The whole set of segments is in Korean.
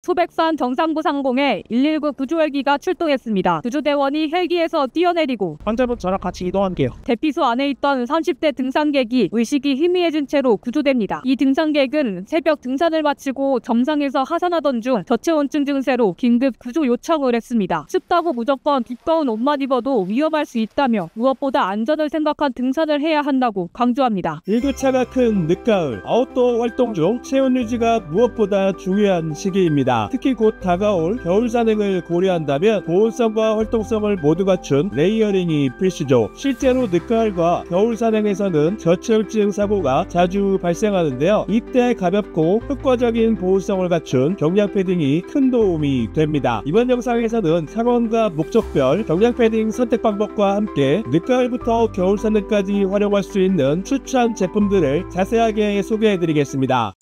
소백산 정상부 상공에 119 구조헬기가 출동했습니다. 구조대원이 헬기에서 뛰어내리고 환자분 저랑 같이 이동할게요. 대피소 안에 있던 30대 등산객이 의식이 희미해진 채로 구조됩니다. 이 등산객은 새벽 등산을 마치고 정상에서 하산하던 중 저체온증 증세로 긴급 구조 요청을 했습니다. 춥다고 무조건 두꺼운 옷만 입어도 위험할 수 있다며 무엇보다 안전을 생각한 등산을 해야 한다고 강조합니다. 일교차가 큰 늦가을, 아웃도어 활동 중 체온 유지가 무엇보다 중요한 시기입니다. 특히 곧 다가올 겨울 산행을 고려한다면 보온성과 활동성을 모두 갖춘 레이어링이 필수죠. 실제로 늦가을과 겨울 산행에서는 저체온증 사고가 자주 발생하는데요. 이때 가볍고 효과적인 보온성을 갖춘 경량 패딩이 큰 도움이 됩니다. 이번 영상에서는 상황과 목적별 경량 패딩 선택 방법과 함께 늦가을부터 겨울 산행까지 활용할 수 있는 추천 제품들을 자세하게 소개해드리겠습니다.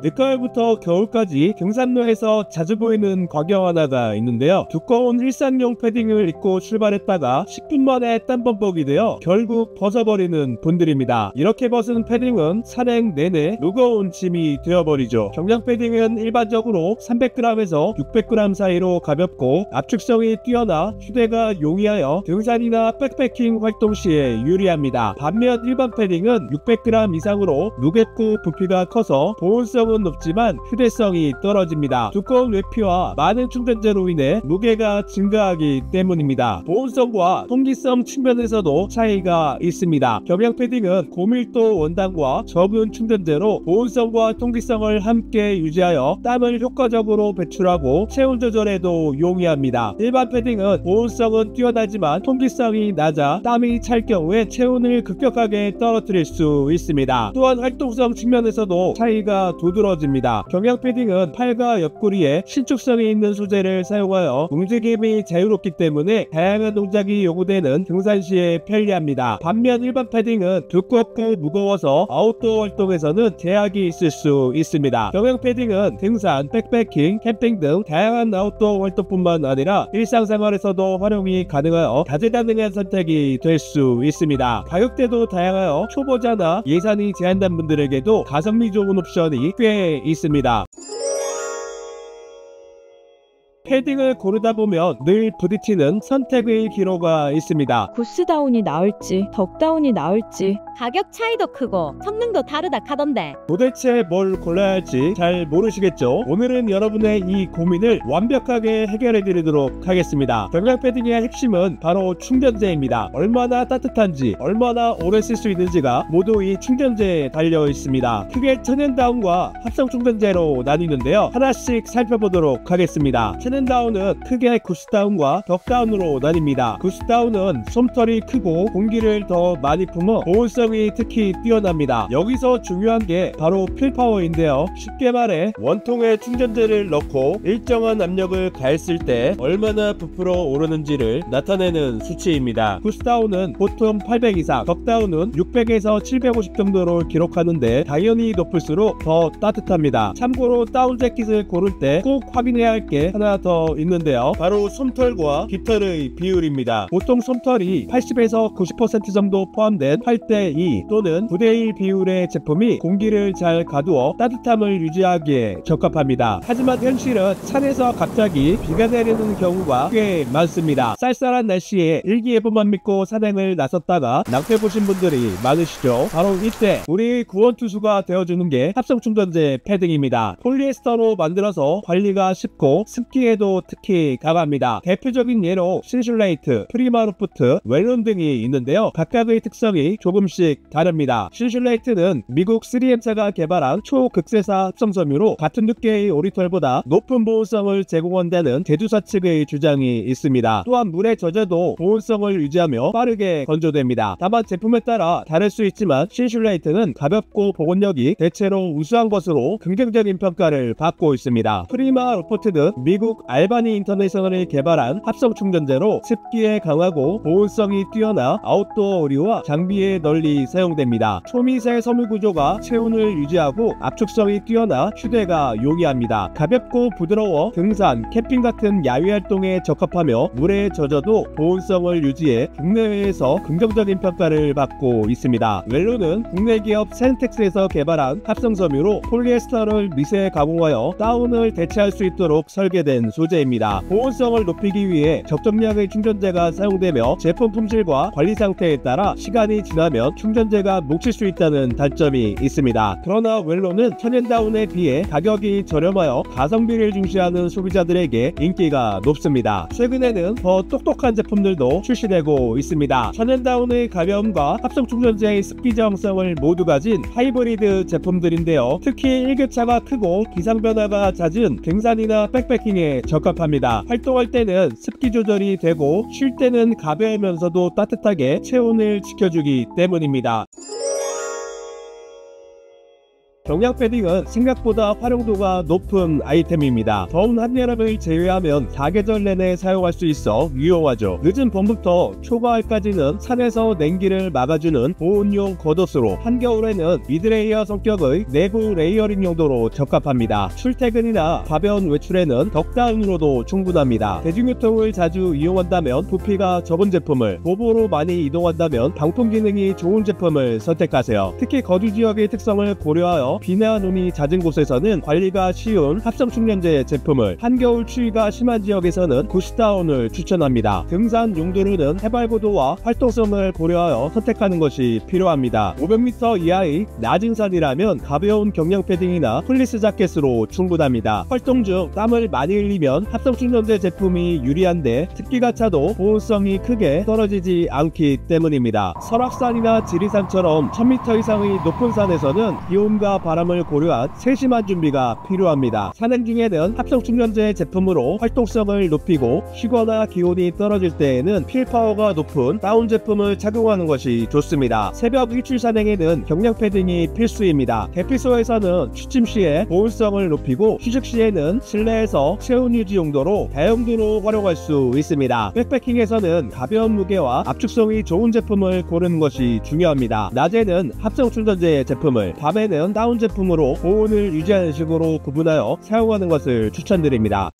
늦가을부터 겨울까지 등산로에서 자주 보이는 광경 하나가 있는데요. 두꺼운 일상용 패딩을 입고 출발했다가 10분 만에 땀범벅이 되어 결국 벗어버리는 분들입니다. 이렇게 벗은 패딩은 산행 내내 무거운 짐이 되어버리죠. 경량 패딩은 일반적으로 300g에서 600g 사이로 가볍고 압축성이 뛰어나 휴대가 용이하여 등산이나 백패킹 활동 시에 유리합니다. 반면 일반 패딩은 600g 이상으로 무겁고 부피가 커서 보온성은 높지만 휴대성이 떨어집니다. 두꺼운 외피와 많은 충전재로 인해 무게가 증가하기 때문입니다. 보온성과 통기성 측면에서도 차이가 있습니다. 경량 패딩은 고밀도 원단과 적은 충전재로 보온성과 통기성을 함께 유지하여 땀을 효과적으로 배출하고 체온 조절에도 용이합니다. 일반 패딩은 보온성은 뛰어나지만 통기성이 낮아 땀이 찰 경우에 체온을 급격하게 떨어뜨릴 수 있습니다. 또한 활동성 측면에서도 차이가 두드러집니다. 경량 패딩은 팔과 옆구리에 신축성이 있는 소재를 사용하여 움직임이 자유롭기 때문에 다양한 동작이 요구되는 등산 시에 편리합니다. 반면 일반 패딩은 두껍고 무거워서 아웃도어 활동에서는 제약이 있을 수 있습니다. 경량 패딩은 등산, 백패킹, 캠핑 등 다양한 아웃도어 활동뿐만 아니라 일상생활에서도 활용이 가능하여 다재다능한 선택이 될 수 있습니다. 가격대도 다양하여 초보자나 예산이 제한된 분들에게도 가성비 좋은 옵션이 꽤 있습니다. 패딩을 고르다 보면 늘 부딪히는 선택의 기로가 있습니다. 구스다운이 나을지 덕다운이 나을지 가격 차이도 크고 성능도 다르다 카던데 도대체 뭘 골라야 할지 잘 모르시겠죠? 오늘은 여러분의 이 고민을 완벽하게 해결해 드리도록 하겠습니다. 경량 패딩의 핵심은 바로 충전재입니다. 얼마나 따뜻한지, 얼마나 오래 쓸 수 있는지가 모두 이 충전재에 달려 있습니다. 크게 천연다운과 합성 충전재로 나뉘는데요. 하나씩 살펴보도록 하겠습니다. 천연다운은 크게 구스다운과 덕다운으로 나뉩니다. 구스다운은 솜털이 크고 공기를 더 많이 품어 보온성이 특히 뛰어납니다. 여기서 중요한 게 바로 필파워인데요. 쉽게 말해 원통에 충전재를 넣고 일정한 압력을 가했을 때 얼마나 부풀어 오르는지를 나타내는 수치입니다. 구스다운은 보통 800 이상, 덕다운은 600에서 750 정도로 기록하는데 당연히 높을수록 더 따뜻합니다. 참고로 다운 재킷을 고를 때 꼭 확인해야 할 게 하나 더 있는데요. 바로 솜털과 깃털의 비율입니다. 보통 솜털이 80에서 90% 정도 포함된 8:2 또는 9:1 비율의 제품이 공기를 잘 가두어 따뜻함을 유지하기에 적합합니다. 하지만 현실은 산에서 갑자기 비가 내리는 경우가 꽤 많습니다. 쌀쌀한 날씨에 일기예보만 믿고 산행을 나섰다가 낭패보신 분들이 많으시죠. 바로 이때 우리 구원투수가 되어주는 게 합성충전재 패딩입니다. 폴리에스터로 만들어서 관리가 쉽고 습기에도 특히 강합니다. 대표적인 예로 신슐레이트, 프리마루프트, 웰론 등이 있는데요. 각각의 특성이 조금씩 다릅니다. 신슐레이트는 미국 3M사가 개발한 초극세사 합성섬유로 같은 두께의 오리털보다 높은 보온성을 제공한다는 제조사 측의 주장이 있습니다. 또한 물에 젖어도 보온성을 유지하며 빠르게 건조됩니다. 다만 제품에 따라 다를 수 있지만 신슐레이트는 가볍고 보온력이 대체로 우수한 것으로 긍정적인 평가를 받고 있습니다. 프리마루프트는 미국 알바니 인터내셔널이 개발한 합성 충전재로 습기에 강하고 보온성이 뛰어나 아웃도어 의류와 장비에 널리 사용됩니다. 초미세 섬유 구조가 체온을 유지하고 압축성이 뛰어나 휴대가 용이합니다. 가볍고 부드러워 등산, 캠핑 같은 야외 활동에 적합하며 물에 젖어도 보온성을 유지해 국내외에서 긍정적인 평가를 받고 있습니다. 웰로는 국내 기업 센텍스에서 개발한 합성 섬유로 폴리에스터를 미세 가공하여 다운을 대체할 수 있도록 설계된 소재입니다. 보온성을 높이기 위해 적정량의 충전재가 사용되며 제품 품질과 관리 상태에 따라 시간이 지나면 충전재가 뭉칠 수 있다는 단점이 있습니다. 그러나 웰로는 천연다운에 비해 가격이 저렴하여 가성비를 중시하는 소비자들에게 인기가 높습니다. 최근에는 더 똑똑한 제품들도 출시되고 있습니다. 천연다운의 가벼움과 합성 충전재의 습기 저항성을 모두 가진 하이브리드 제품들인데요. 특히 1급차가 크고 기상 변화가 잦은 등산이나 백패킹에 적합합니다. 활동할 때는 습기 조절이 되고 쉴 때는 가벼우면서도 따뜻하게 체온을 지켜주기 때문입니다. 경량 패딩은 생각보다 활용도가 높은 아이템입니다. 더운 한여름을 제외하면 사계절 내내 사용할 수 있어 유용하죠. 늦은 봄부터 초가을까지는 산에서 냉기를 막아주는 보온용 겉옷으로, 한겨울에는 미드레이어 성격의 내부 레이어링 용도로 적합합니다. 출퇴근이나 가벼운 외출에는 덕다운으로도 충분합니다. 대중교통을 자주 이용한다면 부피가 적은 제품을, 도보로 많이 이동한다면 방풍 기능이 좋은 제품을 선택하세요. 특히 거주 지역의 특성을 고려하여 비나 눈이 잦은 곳에서는 관리가 쉬운 합성 충전재 제품을, 한겨울 추위가 심한 지역에서는 구스다운을 추천합니다. 등산 용도로는 해발고도와 활동성을 고려하여 선택하는 것이 필요합니다. 500m 이하의 낮은 산이라면 가벼운 경량 패딩이나 플리스 자켓으로 충분합니다. 활동 중 땀을 많이 흘리면 합성 충전재 제품이 유리한데 습기가 차도 보온성이 크게 떨어지지 않기 때문입니다. 설악산이나 지리산처럼 1000m 이상의 높은 산에서는 기온과 바람을 고려한 세심한 준비가 필요합니다. 산행 중에는 합성 충전재 제품으로 활동성을 높이고, 쉬거나 기온이 떨어질 때에는 필파워가 높은 다운 제품을 착용하는 것이 좋습니다. 새벽 일출 산행에는 경량 패딩이 필수입니다. 대피소에서는 취침 시에 보온성을 높이고, 휴식 시에는 실내에서 체온 유지 용도로 다용도로 활용할 수 있습니다. 백패킹에서는 가벼운 무게와 압축성이 좋은 제품을 고르는 것이 중요합니다. 낮에는 합성 충전재 제품을, 밤에는 다운 제품으로 보온을 유지하는 식으로 구분하여 사용하는 것을 추천드립니다.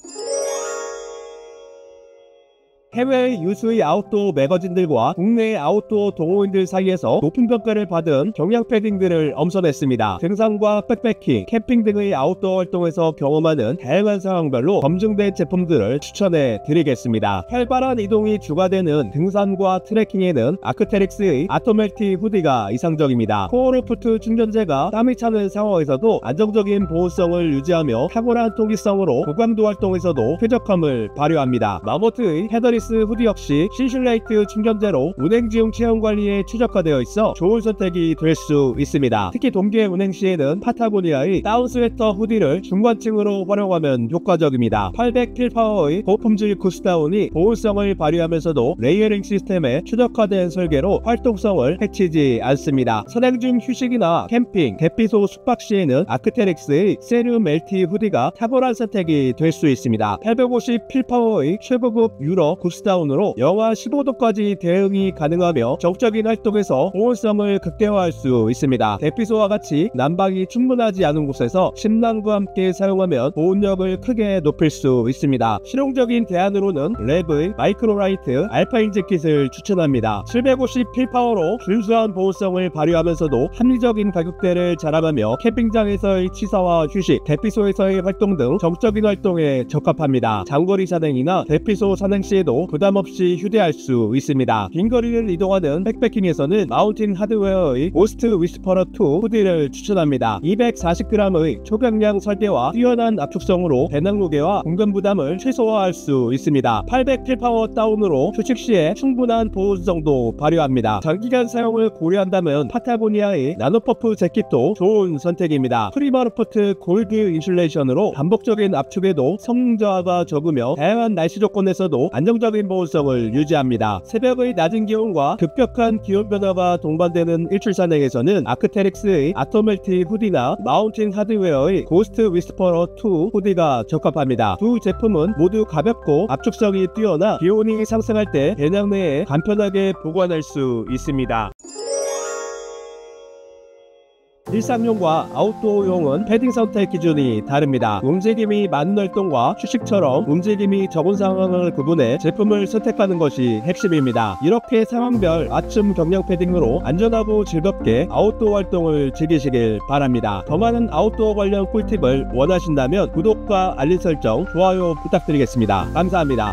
해외 유수의 아웃도어 매거진들과 국내 아웃도어 동호인들 사이에서 높은 평가를 받은 경량 패딩들을 엄선했습니다. 등산과 백패킹, 캠핑 등의 아웃도어 활동에서 경험하는 다양한 상황별로 검증된 제품들을 추천해 드리겠습니다. 활발한 이동이 주가 되는 등산과 트레킹에는 아크테릭스의 아토멜티 후디가 이상적입니다. 코어로프트 충전재가 땀이 차는 상황에서도 안정적인 보온성을 유지하며 탁월한 통기성으로 고강도 활동에서도 쾌적함을 발휘합니다. 마모트의 헤더리스 후디 역시 신슐레이트 충전재로 운행 중 체온 관리에 최적화되어 있어 좋은 선택이 될 수 있습니다. 특히 동계 운행 시에는 파타고니아의 다운 스웨터 후디를 중관층으로 활용하면 효과적입니다. 800 필파워의 고품질 구스다운이 보온성을 발휘하면서도 레이어링 시스템에 최적화된 설계로 활동성을 해치지 않습니다. 선행 중 휴식이나 캠핑, 대피소 숙박 시에는 아크테릭스의 세륨 LT 후디가 탁월한 선택이 될 수 있습니다. 850 필파워의 최고급 유럽 구스다운으로 영하 15도까지 대응이 가능하며 적극적인 활동에서 보온성을 극대화할 수 있습니다. 대피소와 같이 난방이 충분하지 않은 곳에서 침낭과 함께 사용하면 보온력을 크게 높일 수 있습니다. 실용적인 대안으로는 랩의 마이크로라이트 알파인 재킷을 추천합니다. 750 필파워로 준수한 보온성을 발휘하면서도 합리적인 가격대를 자랑하며 캠핑장에서의 취사와 휴식, 대피소에서의 활동 등 정적인 활동에 적합합니다. 장거리 산행이나 대피소 산행 시에도 부담없이 휴대할 수 있습니다. 긴 거리를 이동하는 백패킹에서는 마운틴 하드웨어의 고스트 위스퍼러 2 후디를 추천합니다. 240g의 초경량 설계와 뛰어난 압축성으로 배낭 무게와 공간 부담을 최소화할 수 있습니다. 800 필파워 다운으로 휴식 시에 충분한 보온성도 발휘합니다. 장기간 사용을 고려한다면 파타고니아의 나노퍼프 재킷도 좋은 선택입니다. 프리마르포트 골드 인슐레이션으로 반복적인 압축에도 성능 저하가 적으며 다양한 날씨 조건에서도 안정적인 안정적인 보온성을 유지합니다. 새벽의 낮은 기온과 급격한 기온 변화가 동반되는 일출산행에서는 아크테릭스의 아토멜티 후디나 마운틴 하드웨어의 고스트 위스퍼러 2 후디가 적합합니다. 두 제품은 모두 가볍고 압축성이 뛰어나 기온이 상승할 때 배낭 내에 간편하게 보관할 수 있습니다. 일상용과 아웃도어용은 패딩 선택 기준이 다릅니다. 움직임이 많은 활동과 휴식처럼 움직임이 적은 상황을 구분해 제품을 선택하는 것이 핵심입니다. 이렇게 상황별 맞춤 경량 패딩으로 안전하고 즐겁게 아웃도어 활동을 즐기시길 바랍니다. 더 많은 아웃도어 관련 꿀팁을 원하신다면 구독과 알림 설정, 좋아요 부탁드리겠습니다. 감사합니다.